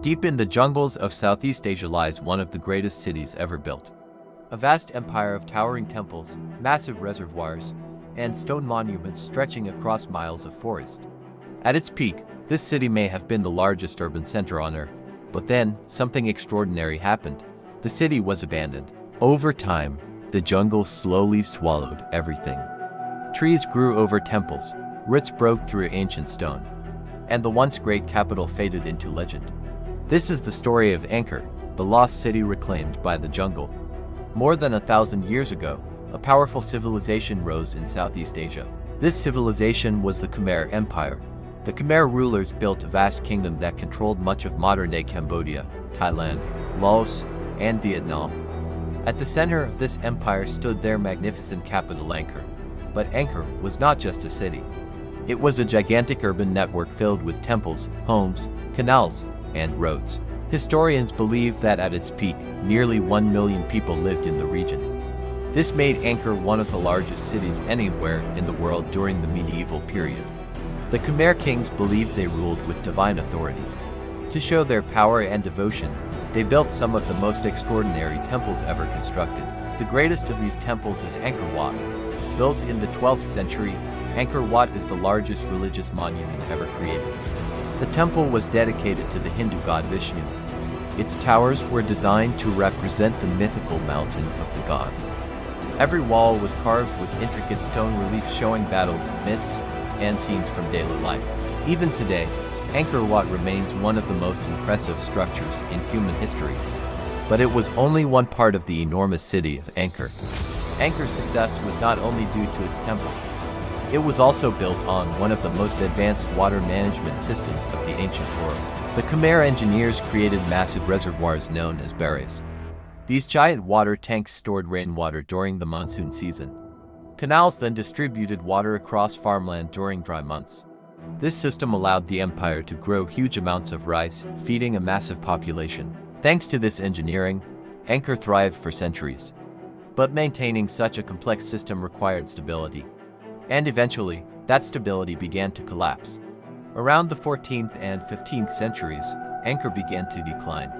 Deep in the jungles of Southeast Asia lies one of the greatest cities ever built. A vast empire of towering temples, massive reservoirs, and stone monuments stretching across miles of forest. At its peak, this city may have been the largest urban center on Earth. But then, something extraordinary happened. The city was abandoned. Over time, the jungle slowly swallowed everything. Trees grew over temples, roots broke through ancient stone, and the once great capital faded into legend. This is the story of Angkor, the lost city reclaimed by the jungle. More than 1,000 years ago, a powerful civilization rose in Southeast Asia. This civilization was the Khmer Empire. The Khmer rulers built a vast kingdom that controlled much of modern-day Cambodia, Thailand, Laos, and Vietnam. At the center of this empire stood their magnificent capital Angkor. But Angkor was not just a city. It was a gigantic urban network filled with temples, homes, canals, and roads. Historians believe that at its peak, nearly 1 million people lived in the region. This made Angkor one of the largest cities anywhere in the world during the medieval period. The Khmer kings believed they ruled with divine authority. To show their power and devotion, they built some of the most extraordinary temples ever constructed. The greatest of these temples is Angkor Wat. Built in the 12th century, Angkor Wat is the largest religious monument ever created. The temple was dedicated to the Hindu god Vishnu. Its towers were designed to represent the mythical mountain of the gods. Every wall was carved with intricate stone reliefs showing battles, myths, and scenes from daily life. Even today, Angkor Wat remains one of the most impressive structures in human history. But it was only one part of the enormous city of Angkor. Angkor's success was not only due to its temples. It was also built on one of the most advanced water management systems of the ancient world. The Khmer engineers created massive reservoirs known as brilliance. These giant water tanks stored rainwater during the monsoon season. Canals then distributed water across farmland during dry months. This system allowed the empire to grow huge amounts of rice, feeding a massive population. Thanks to this engineering, Angkor thrived for centuries. But maintaining such a complex system required stability. And eventually, that stability began to collapse. Around the 14th and 15th centuries, Angkor began to decline.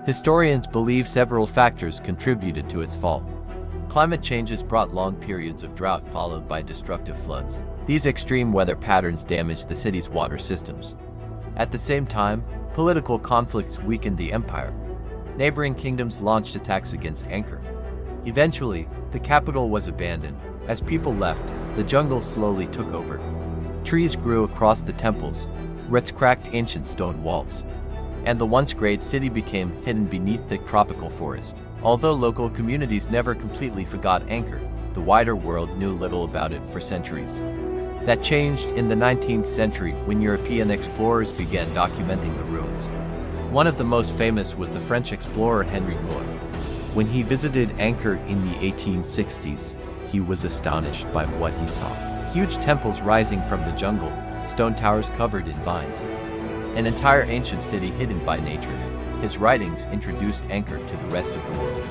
Historians believe several factors contributed to its fall. Climate changes brought long periods of drought followed by destructive floods. These extreme weather patterns damaged the city's water systems. At the same time, political conflicts weakened the empire. Neighboring kingdoms launched attacks against Angkor. Eventually, the capital was abandoned. As people left, the jungle slowly took over. Trees grew across the temples, roots cracked ancient stone walls, and the once great city became hidden beneath thick tropical forest. Although local communities never completely forgot Angkor, the wider world knew little about it for centuries. That changed in the 19th century when European explorers began documenting the ruins. One of the most famous was the French explorer Henry Boyd. When he visited Angkor in the 1860s, he was astonished by what he saw. Huge temples rising from the jungle, stone towers covered in vines, an entire ancient city hidden by nature. His writings introduced Angkor to the rest of the world.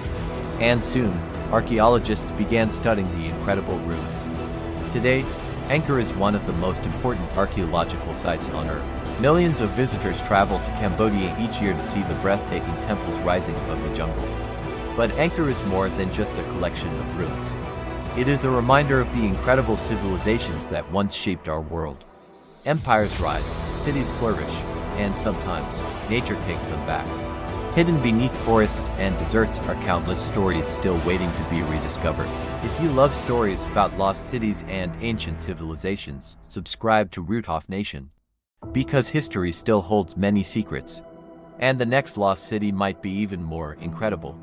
And soon, archaeologists began studying the incredible ruins. Today, Angkor is one of the most important archaeological sites on Earth. Millions of visitors travel to Cambodia each year to see the breathtaking temples rising above the jungle. But Angkor is more than just a collection of ruins. It is a reminder of the incredible civilizations that once shaped our world. Empires rise, cities flourish, and sometimes, nature takes them back. Hidden beneath forests and deserts are countless stories still waiting to be rediscovered. If you love stories about lost cities and ancient civilizations, subscribe to Roothoff Nation. Because history still holds many secrets. And the next lost city might be even more incredible.